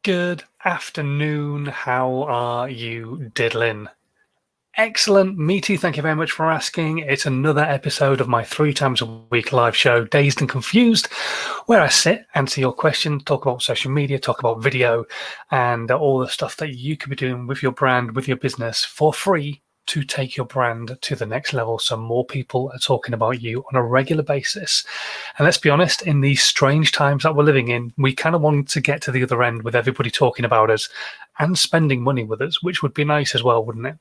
Good afternoon. How are you diddling? Excellent, me too. Thank you very much for asking. It's another episode of my 3 times a week live show, Dazed and Confused, where I sit, answer your questions, talk about social media, talk about video, and all the stuff that you could be doing with your brand, with your business for free to take your brand to the next level so more people are talking about you on a regular basis. And let's be honest, in these strange times that we're living in, we kind of want to get to the other end with everybody talking about us and spending money with us, which would be nice as well, wouldn't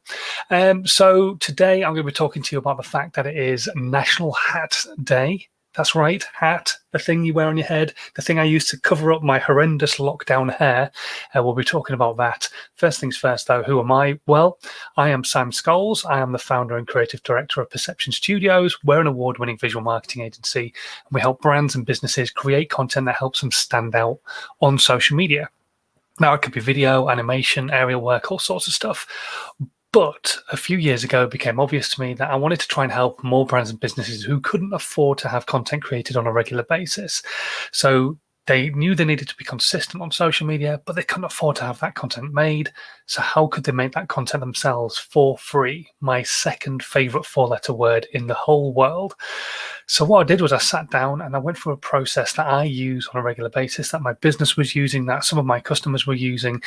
it? So today I'm going to be talking to you about the fact that it is National Hat Day. That's right, hat, the thing you wear on your head, the thing I use to cover up my horrendous lockdown hair. We'll be talking about that. First things first, though, who am I? Well, I am Sam Scholes. I am the founder and creative director of Perception Studios. We're an award-winning visual marketing agency, and we help brands and businesses create content that helps them stand out on social media. Now, it could be video, animation, aerial work, all sorts of stuff. But a few years ago, it became obvious to me that I wanted to try and help more brands and businesses who couldn't afford to have content created on a regular basis. So they knew they needed to be consistent on social media, but they couldn't afford to have that content made. So how could they make that content themselves for free? My second favorite four-letter word in the whole world. So what I did was I sat down and I went through a process that I use on a regular basis, that my business was using, that some of my customers were using,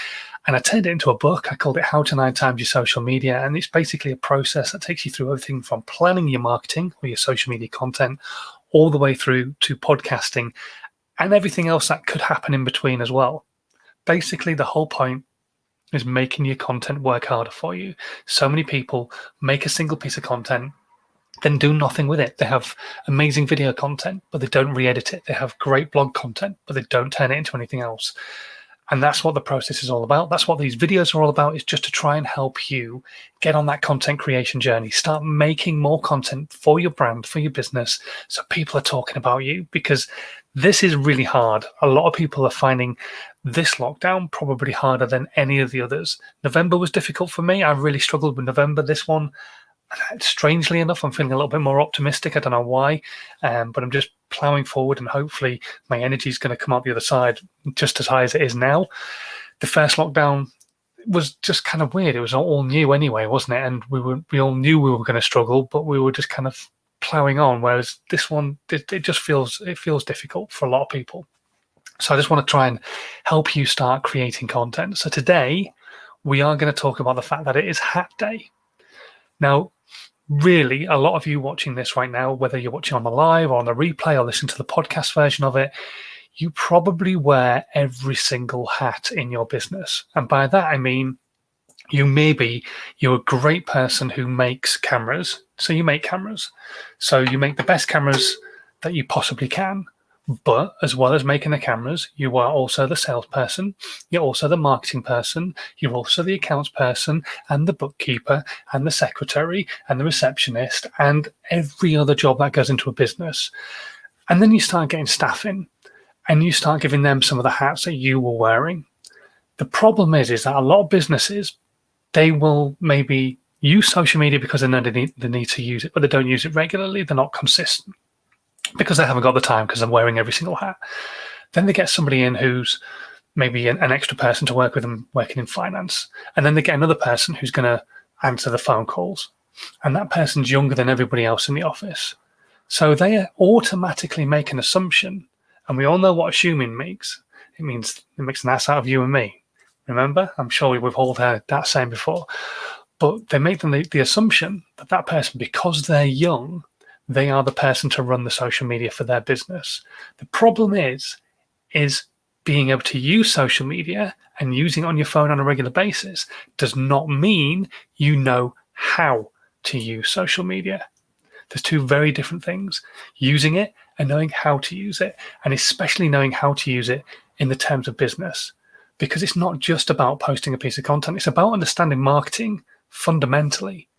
and I turned it into a book. I called it How to 9 Times Your Social Media, and it's basically a process that takes you through everything from planning your marketing or your social media content all the way through to podcasting and everything else that could happen in between as well. Basically, the whole point is making your content work harder for you. So many people make a single piece of content, then do nothing with it. They have amazing video content, but they don't re-edit it. They have great blog content, but they don't turn it into anything else. And that's what the process is all about. That's what these videos are all about, is just to try and help you get on that content creation journey. Start making more content for your brand, for your business, so people are talking about you, because this is really hard. A lot of people are finding this lockdown probably harder than any of the others. November was difficult for me. I really struggled with November. This one, strangely enough, I'm feeling a little bit more optimistic. I don't know why, but I'm just plowing forward, and hopefully my energy is going to come out the other side just as high as it is now. The first lockdown was just kind of weird. It was all new anyway, wasn't it? And we all knew we were going to struggle, but we were just kind of plowing on. Whereas this one, it just feels difficult for a lot of people. So I just want to try and help you start creating content. So today we are going to talk about the fact that it is Hat Day. Now, really, a lot of you watching this right now, whether you're watching on the live or on the replay or listen to the podcast version of it, you probably wear every single hat in your business. And by that, I mean, you're a great person who makes cameras. So you make cameras. So you make the best cameras that you possibly can. But as well as making the cameras, you are also the salesperson, you're also the marketing person, you're also the accounts person and the bookkeeper and the secretary and the receptionist and every other job that goes into a business. And then you start getting staff in and you start giving them some of the hats that you were wearing. The problem is that a lot of businesses, they will maybe use social media because they know they need to use it, but they don't use it regularly. They're not consistent, because they haven't got the time, because I'm wearing every single hat. Then they get somebody in who's maybe an extra person to work with them, working in finance. And then they get another person who's going to answer the phone calls. And that person's younger than everybody else in the office. So they automatically make an assumption. And we all know what assuming makes. It means it makes an ass out of you and me. Remember? I'm sure we've all heard that saying before. But they make the assumption that that person, because they're young, they are the person to run the social media for their business. The problem is being able to use social media and using it on your phone on a regular basis does not mean you know how to use social media. There's two very different things: using it and knowing how to use it, and especially knowing how to use it in the terms of business. Because it's not just about posting a piece of content, it's about understanding marketing fundamentally.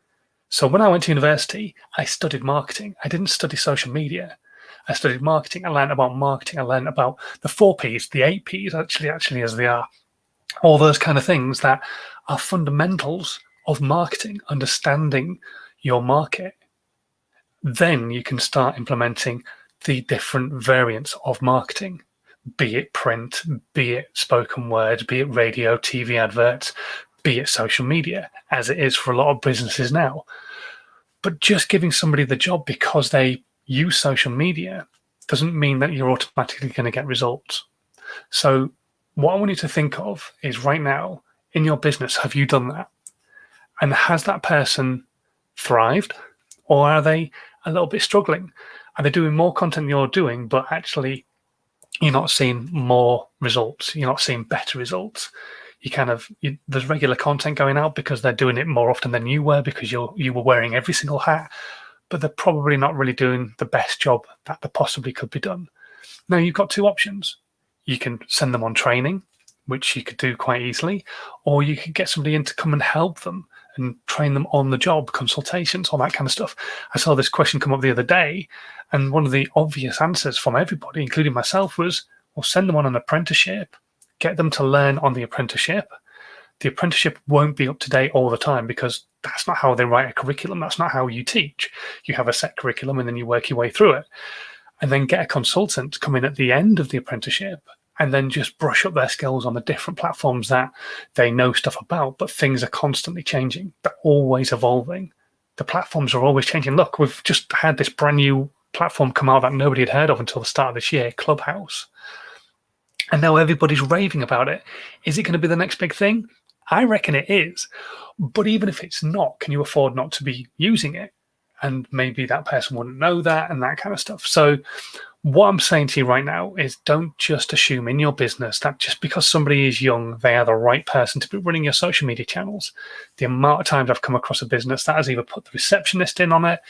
So when I went to university, I studied marketing. I didn't study social media. I studied marketing. I learned about marketing. I learned about the 4 Ps, the 8 Ps, actually as they are. All those kind of things that are fundamentals of marketing, understanding your market. Then you can start implementing the different variants of marketing. be it print, be it spoken word, be it radio, TV adverts, be it social media, as it is for a lot of businesses now. But just giving somebody the job because they use social media doesn't mean that you're automatically going to get results. So what I want you to think of is right now in your business, have you done that? And has that person thrived, or are they a little bit struggling? Are they doing more content than you're doing, but actually you're not seeing more results? You're not seeing better results. There's regular content going out because they're doing it more often than you were, because you were wearing every single hat, but they're probably not really doing the best job that they possibly could be done. Now you've got two options. You can send them on training, which you could do quite easily, or you could get somebody in to come and help them and train them on the job, consultations, all that kind of stuff. I saw this question come up the other day, and one of the obvious answers from everybody, including myself, was, well, send them on an apprenticeship, get them to learn on the apprenticeship. The apprenticeship won't be up to date all the time because that's not how they write a curriculum. That's not how you teach. You have a set curriculum and then you work your way through it. And then get a consultant to come in at the end of the apprenticeship and then just brush up their skills on the different platforms that they know stuff about. But things are constantly changing. They're always evolving. The platforms are always changing. Look, we've just had this brand new platform come out that nobody had heard of until the start of this year, Clubhouse. And now everybody's raving about it. Is it going to be the next big thing? I reckon it is. But even if it's not, can you afford not to be using it? And maybe that person wouldn't know that and that kind of stuff. So what I'm saying to you right now is, don't just assume in your business that just because somebody is young, they are the right person to be running your social media channels. The amount of times I've come across a business that has either put the receptionist in on it,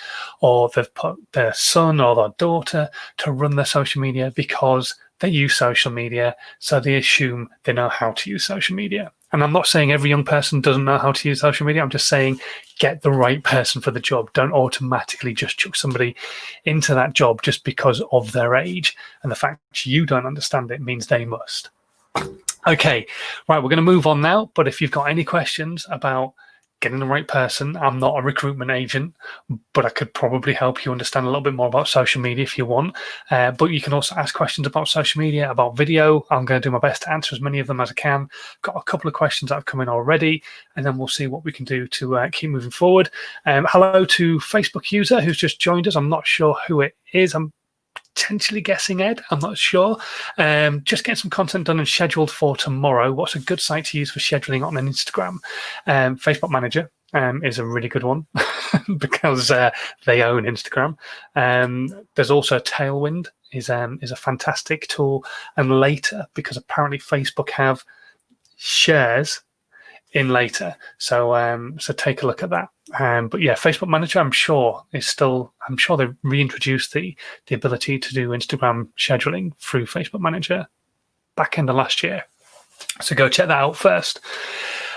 or they've put their son or their daughter to run their social media because they use social media, so they assume they know how to use social media. And I'm not saying every young person doesn't know how to use social media. I'm just saying get the right person for the job. Don't automatically just chuck somebody into that job just because of their age. And the fact you don't understand it means they must. Okay, right, we're going to move on now. But if you've got any questions about getting the right person, I'm not a recruitment agent, but I could probably help you understand a little bit more about social media if you want. But you can also ask questions about social media, about video. I'm going to do my best to answer as many of them as I can. Got a couple of questions that have come in already, and then we'll see what we can do to keep moving forward. Hello to Facebook user who's just joined us. I'm not sure who it is. I'm potentially guessing Ed. I'm not sure. Just getting some content done and scheduled for tomorrow. What's a good site to use for scheduling on an Instagram? Facebook Manager is a really good one because they own Instagram. There's also Tailwind is a fantastic tool, and Later, because apparently Facebook have shares in Later. So take a look at that. But yeah, Facebook Manager, I'm sure they've reintroduced the ability to do Instagram scheduling through Facebook Manager back end of last year. So go check that out first.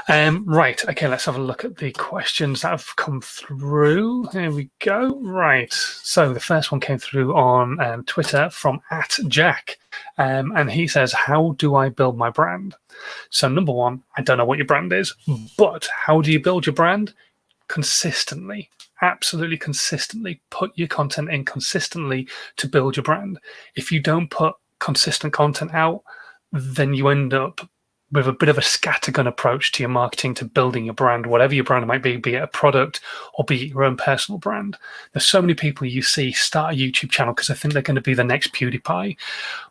Right, okay, let's have a look at the questions that have come through. Here we go. Right, so the first one came through on Twitter from @Jack, and he says, how do I build my brand? So number one, I don't know what your brand is, but how do you build your brand? Consistently, absolutely consistently. Put your content in consistently to build your brand. If you don't put consistent content out, then you end up with a bit of a scattergun approach to your marketing, to building your brand, whatever your brand might be it a product or be it your own personal brand. There's so many people you see start a YouTube channel because they think they're going to be the next PewDiePie,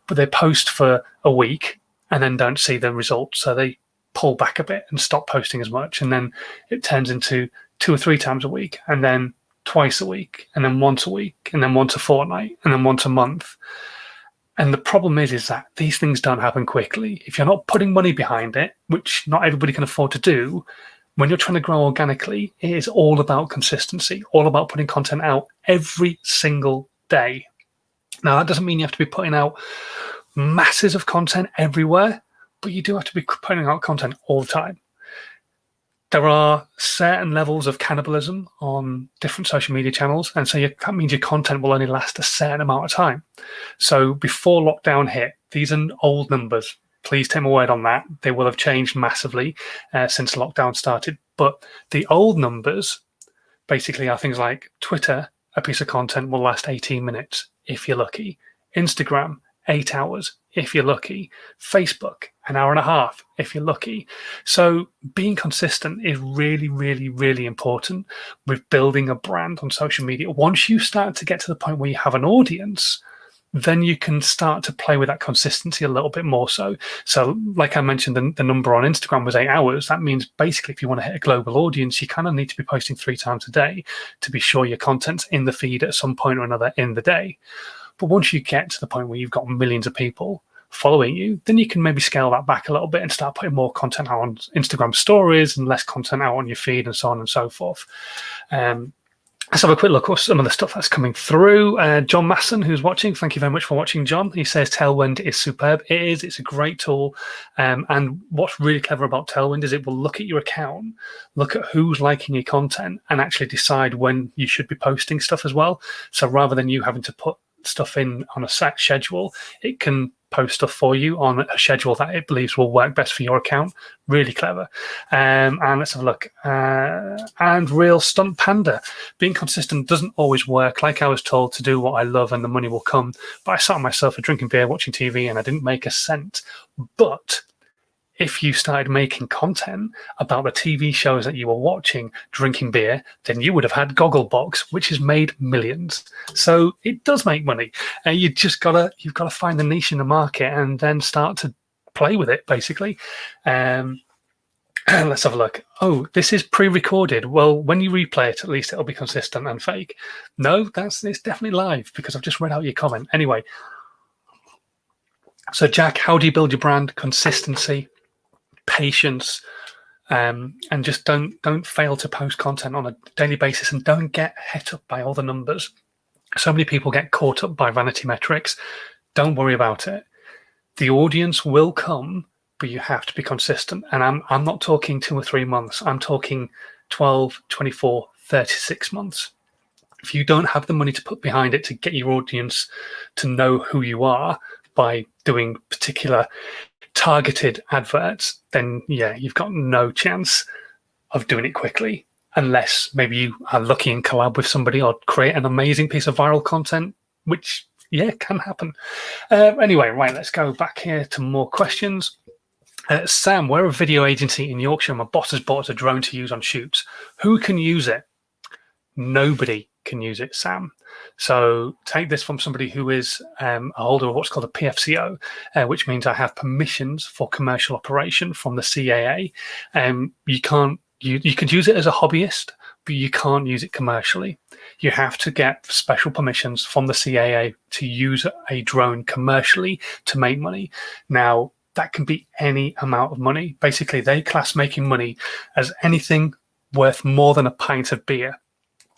but they post for a week and then don't see the results. So they pull back a bit and stop posting as much. And then it turns into 2 or 3 times a week, and then twice a week, and then once a week, and then once a fortnight, and then once a month. And the problem is that these things don't happen quickly. If you're not putting money behind it, which not everybody can afford to do, when you're trying to grow organically, it is all about consistency, all about putting content out every single day. Now, that doesn't mean you have to be putting out masses of content everywhere, but you do have to be putting out content all the time. There are certain levels of cannibalism on different social media channels, and so that means your content will only last a certain amount of time. So before lockdown hit, these are old numbers. Please take my word on that. They will have changed massively since lockdown started. But the old numbers basically are things like Twitter, a piece of content will last 18 minutes if you're lucky. Instagram, 8 hours if you're lucky. Facebook, an hour and a half if you're lucky. So being consistent is really, really, really important with building a brand on social media. Once you start to get to the point where you have an audience, then you can start to play with that consistency a little bit more so. So like I mentioned, the number on Instagram was 8 hours. That means basically if you want to hit a global audience, you kind of need to be posting 3 times a day to be sure your content's in the feed at some point or another in the day. But once you get to the point where you've got millions of people following you, then you can maybe scale that back a little bit and start putting more content out on Instagram stories and less content out on your feed and so on and so forth. Let's have a quick look at some of the stuff that's coming through. John Masson, who's watching, thank you very much for watching, John. He says Tailwind is superb. It is. It's a great tool. And what's really clever about Tailwind is it will look at your account, look at who's liking your content, and actually decide when you should be posting stuff as well. So rather than you having to put stuff in on a set schedule, it can post stuff for you on a schedule that it believes will work best for your account. Really clever. And let's have a look. And Real Stunt Panda. Being consistent doesn't always work. Like I was told to do what I love and the money will come. But I sat myself drinking beer, watching TV, and I didn't make a cent. But if you started making content about the TV shows that you were watching, drinking beer, then you would have had Gogglebox, which has made millions. So it does make money. You've got to find the niche in the market and then start to play with it, basically. Let's have a look. Oh, this is pre-recorded. Well, when you replay it, at least it'll be consistent and fake. No, it's definitely live because I've just read out your comment. Anyway, so Jack, how do you build your brand? Consistency, patience, and just don't fail to post content on a daily basis, and don't get het up by all the numbers. So many people get caught up by vanity metrics. Don't worry about it. The audience will come, but you have to be consistent. And I'm not talking 2 or 3 months. I'm talking 12, 24, 36 months. If you don't have the money to put behind it to get your audience to know who you are by doing particular targeted adverts, then yeah, you've got no chance of doing it quickly, unless maybe you are lucky and collab with somebody or create an amazing piece of viral content, which yeah, can happen. Anyway, right, let's go back here to more questions. Sam, we're a video agency in Yorkshire. My boss has bought a drone to use on shoots. Who can use it? Nobody can use it, Sam. So take this from somebody who is a holder of what's called a PFCO, which means I have permissions for commercial operation from the CAA. You could use it as a hobbyist, but you can't use it commercially. You have to get special permissions from the CAA to use a drone commercially to make money. Now, that can be any amount of money. Basically, they class making money as anything worth more than a pint of beer.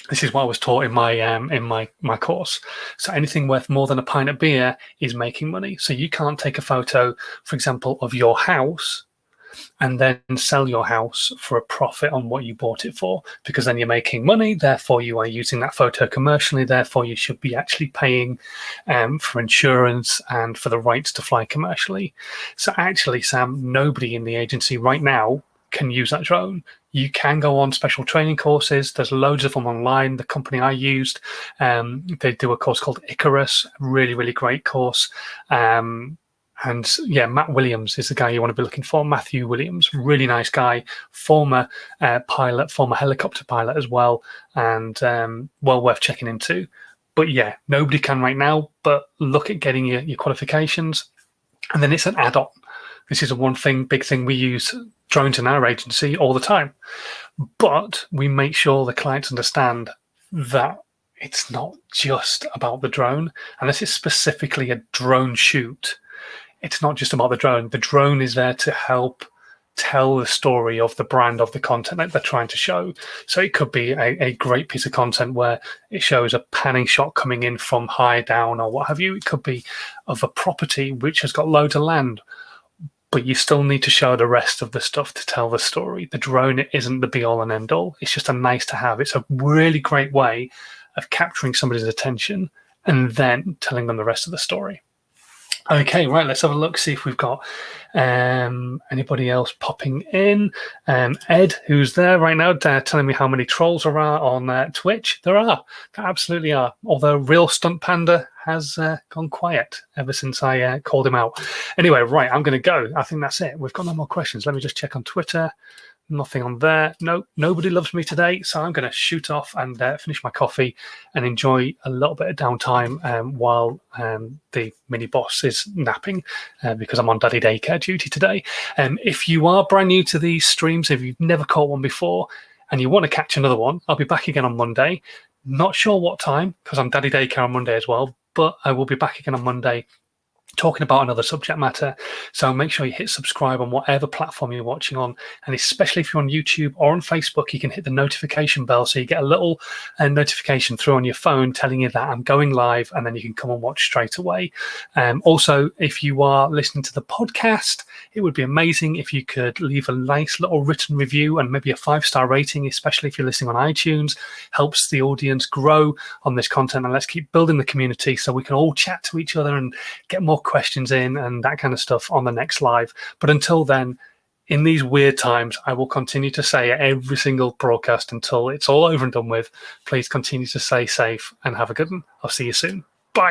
This is what I was taught in my course. So anything worth more than a pint of beer is making money. So you can't take a photo, for example, of your house and then sell your house for a profit on what you bought it for, because then you're making money. Therefore, you are using that photo commercially. Therefore, you should be actually paying for insurance and for the rights to fly commercially. So actually, Sam, nobody in the agency right now can use that drone. You can go on special training courses. There's loads of them online. The company I used, they do a course called Icarus, really, really great course. And yeah, Matt Williams is the guy you want to be looking for. Matthew Williams, really nice guy, former pilot, former helicopter pilot as well, and well worth checking into. But yeah, nobody can right now, but look at getting your qualifications. And then it's an add-on. This is big thing we use drones in our agency all the time. But we make sure the clients understand that it's not just about the drone. Unless it's specifically a drone shoot, it's not just about the drone. The drone is there to help tell the story of the brand, of the content that they're trying to show. So it could be a great piece of content where it shows a panning shot coming in from high down or what have you. It could be of a property which has got loads of land, but you still need to show the rest of the stuff to tell the story. The drone isn't the be-all and end-all. It's just a nice to have. It's a really great way of capturing somebody's attention and then telling them the rest of the story. Okay, right, let's have a look, see if we've got anybody else popping in. Ed, who's there right now, telling me how many trolls there are on Twitch. There absolutely are. Although Real Stunt Panda has gone quiet ever since I called him out. Anyway, right, I'm going to go. I think that's it. We've got no more questions. Let me just check on Twitter. Nothing on there. No, nobody loves me today, so I'm going to shoot off and finish my coffee and enjoy a little bit of downtime while the mini boss is napping because I'm on daddy daycare duty today. If you are brand new to these streams, if you've never caught one before and you want to catch another one, I'll be back again on Monday. Not sure what time because I'm daddy daycare on Monday as well, but I will be back again on Monday talking about another subject matter. So make sure you hit subscribe on whatever platform you're watching on, and especially if you're on YouTube or on Facebook, you can hit the notification bell so you get a little notification through on your phone telling you that I'm going live, and then you can come and watch straight away. Also, if you are listening to the podcast, it would be amazing if you could leave a nice little written review and maybe a 5-star rating, especially if you're listening on iTunes. Helps the audience grow on this content, and let's keep building the community so we can all chat to each other and get more questions in and that kind of stuff on the next live. But until then, in these weird times, I will continue to say every single broadcast until it's all over and done with, please continue to stay safe and have a good one. I'll see you soon. Bye.